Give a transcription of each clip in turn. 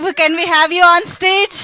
Dev, can we have you on stage?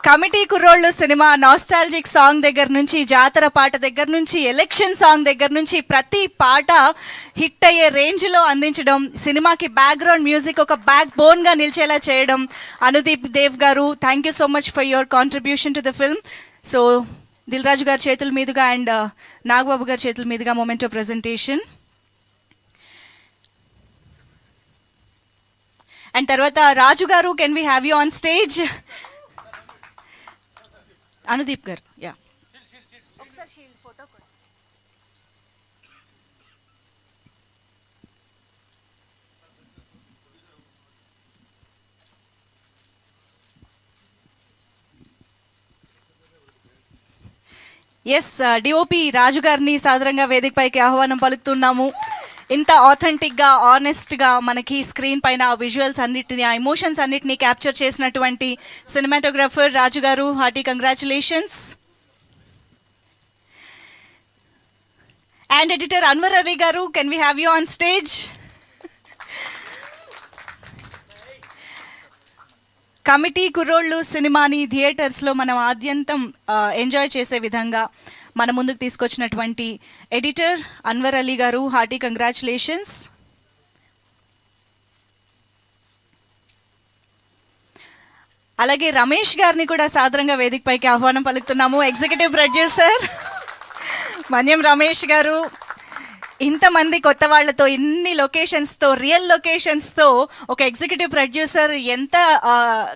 Committee కుర్రోళ్ళు cinema nostalgic song దగ్గర నుంచి, జాతర పాట దగ్గర నుంచి, ఎలక్షన్ సాంగ్ దగ్గర నుంచి ప్రతి పాట హిట్ అయ్యే రేంజ్లో అందించడం, సినిమాకి బ్యాక్గ్రౌండ్ మ్యూజిక్ ఒక బ్యాక్ బోన్గా నిలిచేలా చేయడం Anudeep Dev garu, thank you so much for your contribution to the film. So Dil Raju గారి చేతుల మీదుగా అండ్ నాగబాబు గారి చేతుల మీదుగా మొమెంటో ప్రెజెంటేషన్. అండ్ తర్వాత రాజు గారు, can we have you on stage? Anudeep గారు, యా ఎస్, డిఓపి రాజు గారిని సాదరంగా వేదికపైకి ఆహ్వానం పలుకుతున్నాము. ఇంత ఆథెంటిక్గా, ఆనెస్ట్గా మనకి స్క్రీన్ పైన ఆ విజువల్స్ అన్నిటిని, ఆ ఎమోషన్స్ అన్నిటినీ క్యాప్చర్ చేసినటువంటి cinematographer Raju garu, hearty congratulations. And editor Anwar Ali garu, can we have you on stage? Committee Kurrollu సినిమాని థియేటర్స్లో మనం ఆద్యంతం ఎంజాయ్ చేసే విధంగా మన ముందుకు తీసుకొచ్చినటువంటి ఎడిటర్ అన్వర్ అలీ గారు, హార్టీ కంగ్రాచులేషన్స్. అలాగే రమేష్ గారిని కూడా సాదరంగా వేదికపైకి ఆహ్వానం పలుకుతున్నాము. ఎగ్జిక్యూటివ్ ప్రొడ్యూసర్ మన్యం రమేష్ గారు, ఇంతమంది కొత్త వాళ్ళతో, ఇన్ని లొకేషన్స్తో, రియల్ లొకేషన్స్తో ఒక ఎగ్జిక్యూటివ్ ప్రొడ్యూసర్ ఎంత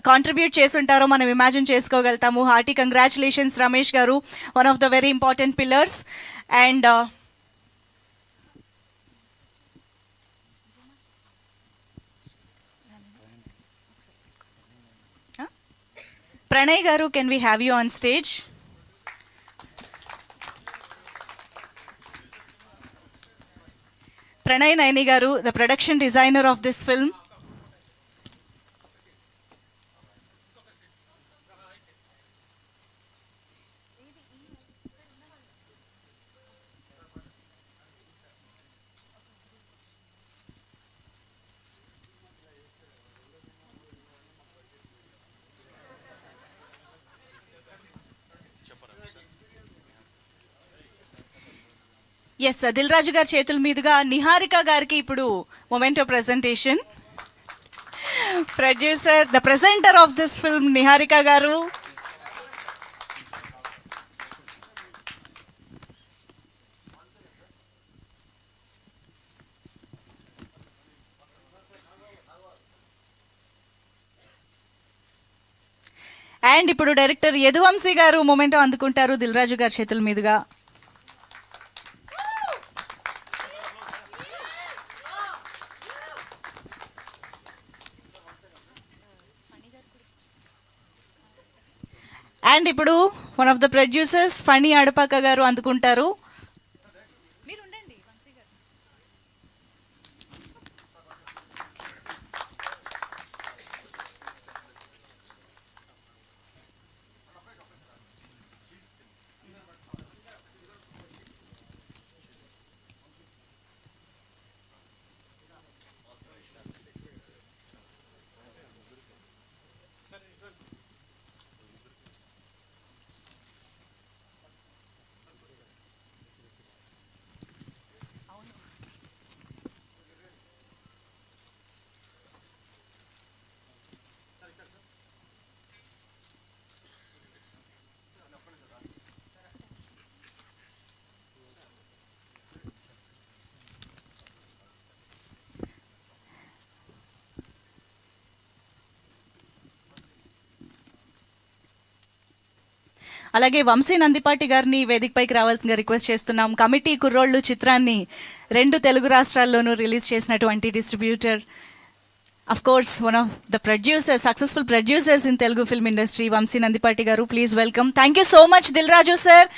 కాంట్రిబ్యూట్ చేసుంటారో మనం ఇమాజిన్ చేసుకోగలుగుతాము. Hearty congratulations Ramesh garu, one of the very important pillars. And Pranay garu, can we have you on stage? Pranay Naini garu, the production designer of this film. Yes, Dil Raju గారి చేతుల మీదుగా నిహారిక గారికి ఇప్పుడు memento presentation. Producer, the presenter of this film Niharika గారు. And ఇప్పుడు director Yaduvanshi గారు memento అందుకుంటారు దిల్ రాజు గారి చేతుల మీదుగా. అండ్ ఇప్పుడు one of the producers Phani Adapaka గారు అందుకుంటారు. అలాగే వంశీ నందిపాటి గారిని వేదికపైకి రావాల్సిందిగా రిక్వెస్ట్ చేస్తున్నాం. కమిటీ కుర్రోళ్ళు చిత్రాన్ని 2 తెలుగు రాష్ట్రాల్లోనూ రిలీజ్ చేసినటువంటి distributor, of course one of the producers, successful producers in Telugu film industry, Vamshi Nandipati garu. Please welcome. Thank you so much Dil Raju sir.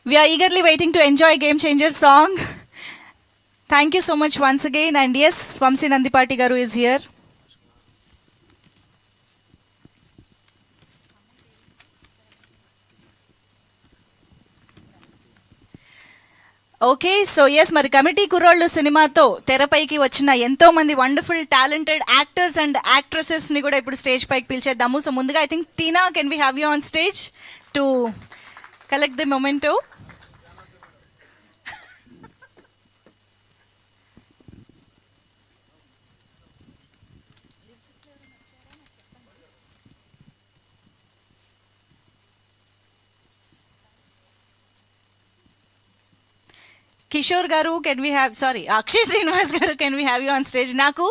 We are eagerly waiting to enjoy game changer song. Thank you so much once again. And yes, Vamshi Nandipati garu is here. Okay, so yes, మరి committee Kurrollu సినిమాతో తెరపైకి వచ్చిన ఎంతో మంది wonderful talented actors and actresses ని కూడా ఇప్పుడు stage పైకి పిలిచేద్దాము. సో ముందుగా I think Tina, can we have you on stage to collect the memento. Kishore garu, can we have, sorry, Akshay Srinivas garu, can we have you on stage. నాకు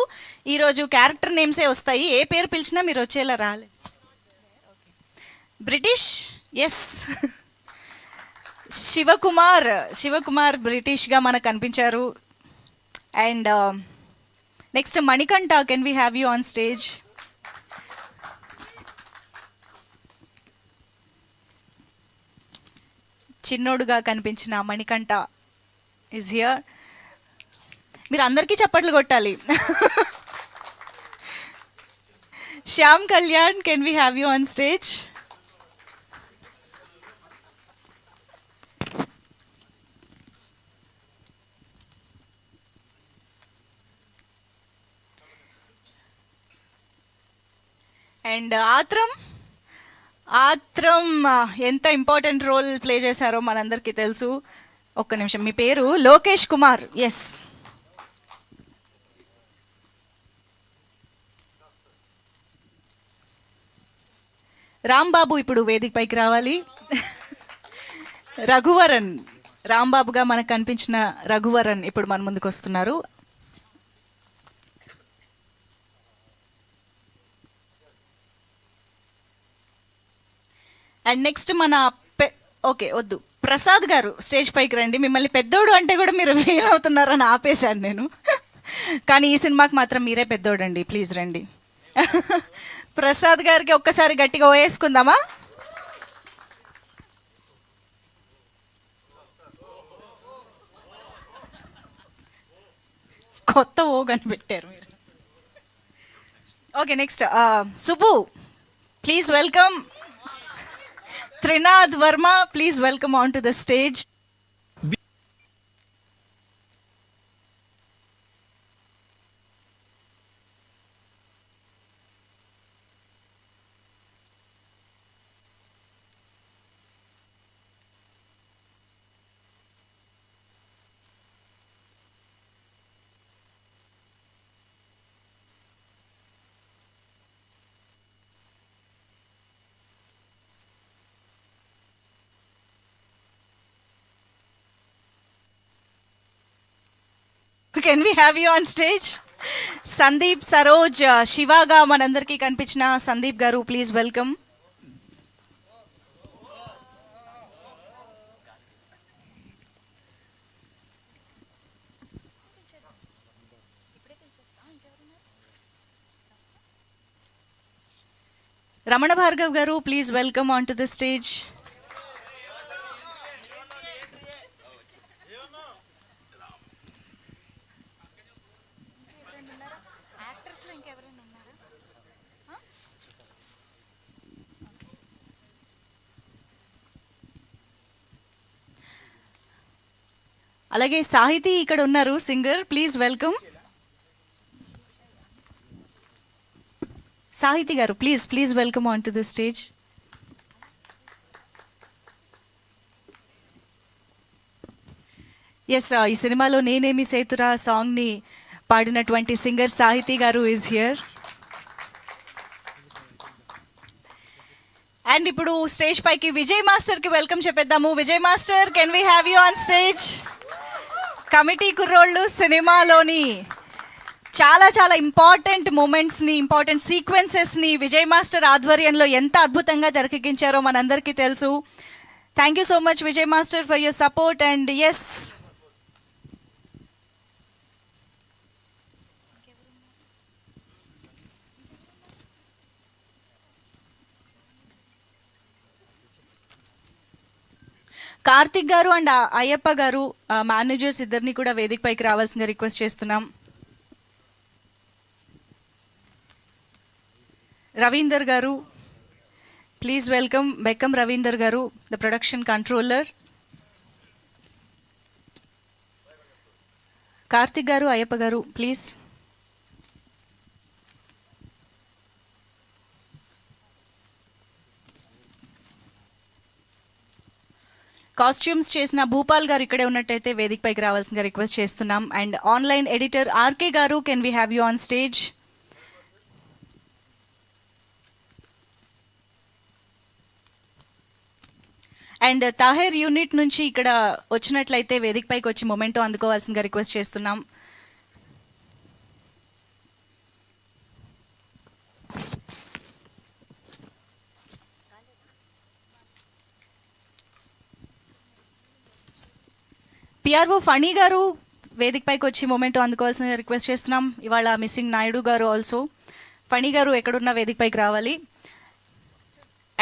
ఈరోజు క్యారెక్టర్ నేమ్సే వస్తాయి, ఏ పేరు పిలిచినా మీరు వచ్చేలా రాలేదు. British, yes. శివకుమార్ బ్రిటిష్గా మనకు కనిపించారు. And next Manikanta, can we have you on stage. చిన్నోడుగా కనిపించిన మణికంఠ ఈజ్ హియర్. మీరు అందరికీ చప్పట్లు కొట్టాలి. Shyam Kalyan, can we have you on stage. And ఆత్రం ఎంత ఇంపార్టెంట్ రోల్ ప్లే చేశారో మనందరికీ తెలుసు. ఒక్క నిమిషం, మీ పేరు? లోకేష్ కుమార్, ఎస్. రాంబాబు ఇప్పుడు వేదిక పైకి రావాలి. రఘువరన్, రాంబాబుగా మనకు కనిపించిన రఘువరన్ ఇప్పుడు మన ముందుకు వస్తున్నారు. అండ్ నెక్స్ట్ మన ఓకే వద్దు, ప్రసాద్ గారు స్టేజ్ పైకి రండి. మిమ్మల్ని పెద్దోడు అంటే కూడా మీరు ఫీల్ అవుతున్నారని ఆపేశాను నేను, కానీ ఈ సినిమాకి మాత్రం మీరే పెద్దోడు అండి, ప్లీజ్ రండి. ప్రసాద్ గారికి ఒక్కసారి గట్టిగా వేసుకుందామా? కొత్త ఓ కనిపెట్టారు మీరు. Okay, next Subbu, please welcome. Trinath Verma, please welcome onto the stage. Can we have you on stage? Sandeep Saroj, శివగా మనందరికీ కనిపించిన Sandeep garu, please welcome. Ramana Bhargav garu, please welcome on to the stage. అలాగే సాహితీ ఇక్కడ ఉన్నారు, singer, please welcome. Sahithi garu, please welcome on to the stage. Yes, ఈ సినిమాలో నేనేమి సేతురా సాంగ్ని పాడినటువంటి singer Sahithi garu is here. And ఇప్పుడు స్టేజ్ పైకి విజయ్ మాస్టర్కి వెల్కమ్ చెప్పేద్దాము. Vijay master, can we have you on stage. Committee Kurrollu సినిమాలోని చాలా ఇంపార్టెంట్ మూమెంట్స్ని, ఇంపార్టెంట్ సీక్వెన్సెస్ని విజయ్ మాస్టర్ ఆధ్వర్యంలో ఎంత అద్భుతంగా తెరకెక్కించారో మనందరికీ తెలుసు. Thank you so much Vijay master for your support. And yes, Karthik garu and Ayyappa గారు, మేనేజర్స్ ఇద్దరిని కూడా వేదిక పైకి రావాల్సిందిగా రిక్వెస్ట్ చేస్తున్నాం. రవీందర్ గారు, ప్లీజ్ వెల్కమ్. బెక్కం రవీందర్ గారు, ద ప్రొడక్షన్ కంట్రోలర్. కార్తిక్ గారు, అయ్యప్ప గారు, ప్లీజ్. కాస్ట్యూమ్స్ చేసిన భూపాల్ గారు ఇక్కడే ఉన్నట్టయితే వేదికపైకి రావాల్సిందిగా రిక్వెస్ట్ చేస్తున్నాం. అండ్ ఆన్లైన్ ఎడిటర్ ఆర్కే గారు, can we have you on stage? And Taher unit నుంచి ఇక్కడ వచ్చినట్లయితే వేదికపైకి వచ్చి మొమెంటో అందుకోవాల్సిందిగా రిక్వెస్ట్ చేస్తున్నాం. పిఆర్ఓ ఫణి గారు వేదికపైకి వచ్చి మొమెంటో అందుకోవాల్సిన రిక్వెస్ట్ చేస్తున్నాం. ఇవాళ మిస్సింగ్ నాయుడు గారు ఆల్సో. ఫణి గారు ఎక్కడున్నా వేదికపైకి రావాలి.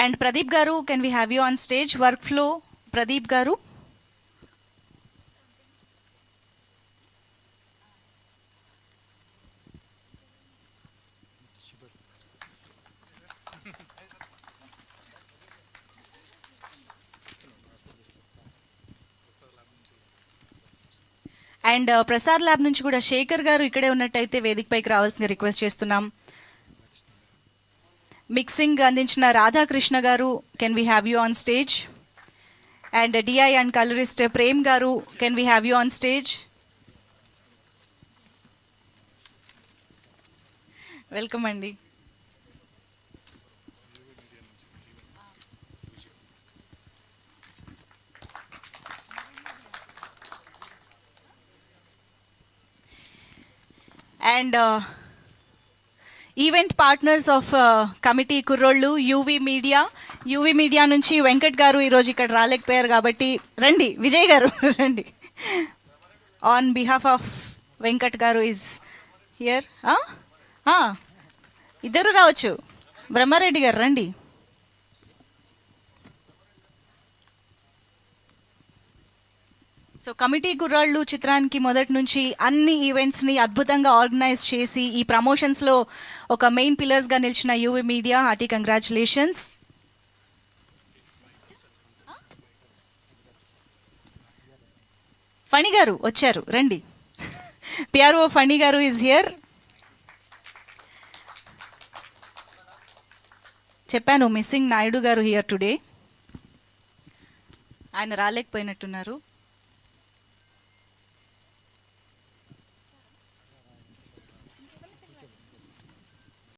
అండ్ ప్రదీప్ గారు, can we have you on stage? Work flow Pradeep గారు. అండ్ ప్రసాద్ ల్యాబ్ నుంచి కూడా శేఖర్ గారు ఇక్కడే ఉన్నట్టయితే వేదికపైకి రావాల్సిన రిక్వెస్ట్ చేస్తున్నాం. మిక్సింగ్ అందించిన Radhakrishna garu, can we have you on stage? And DI and colourist Prem garu, can we have you on stage? Welcome అండి. And event partners of committee Kurrollu U V media నుంచి వెంకట్ గారు ఈరోజు ఇక్కడ రాలేకపోయారు కాబట్టి రండి. విజయ్ గారు రండి. ఆన్ బిహాఫ్ ఆఫ్ వెంకట్ గారు ఈజ్ హియర్. ఇద్దరు రావచ్చు. బ్రహ్మారెడ్డి గారు రండి. సో కమిటీ కుర్రాళ్ళు చిత్రానికి మొదటి నుంచి అన్ని ఈవెంట్స్ని అద్భుతంగా ఆర్గనైజ్ చేసి ఈ ప్రమోషన్స్లో ఒక మెయిన్ పిల్లర్స్గా నిలిచిన UV media, hearty congratulations. Phani గారు వచ్చారు, రండి. పిఆర్ఓ ఫణి గారు ఈజ్ హియర్. చెప్పాను మిస్సింగ్ నాయుడు గారు హియర్ టుడే. ఆయన రాలేకపోయినట్టున్నారు.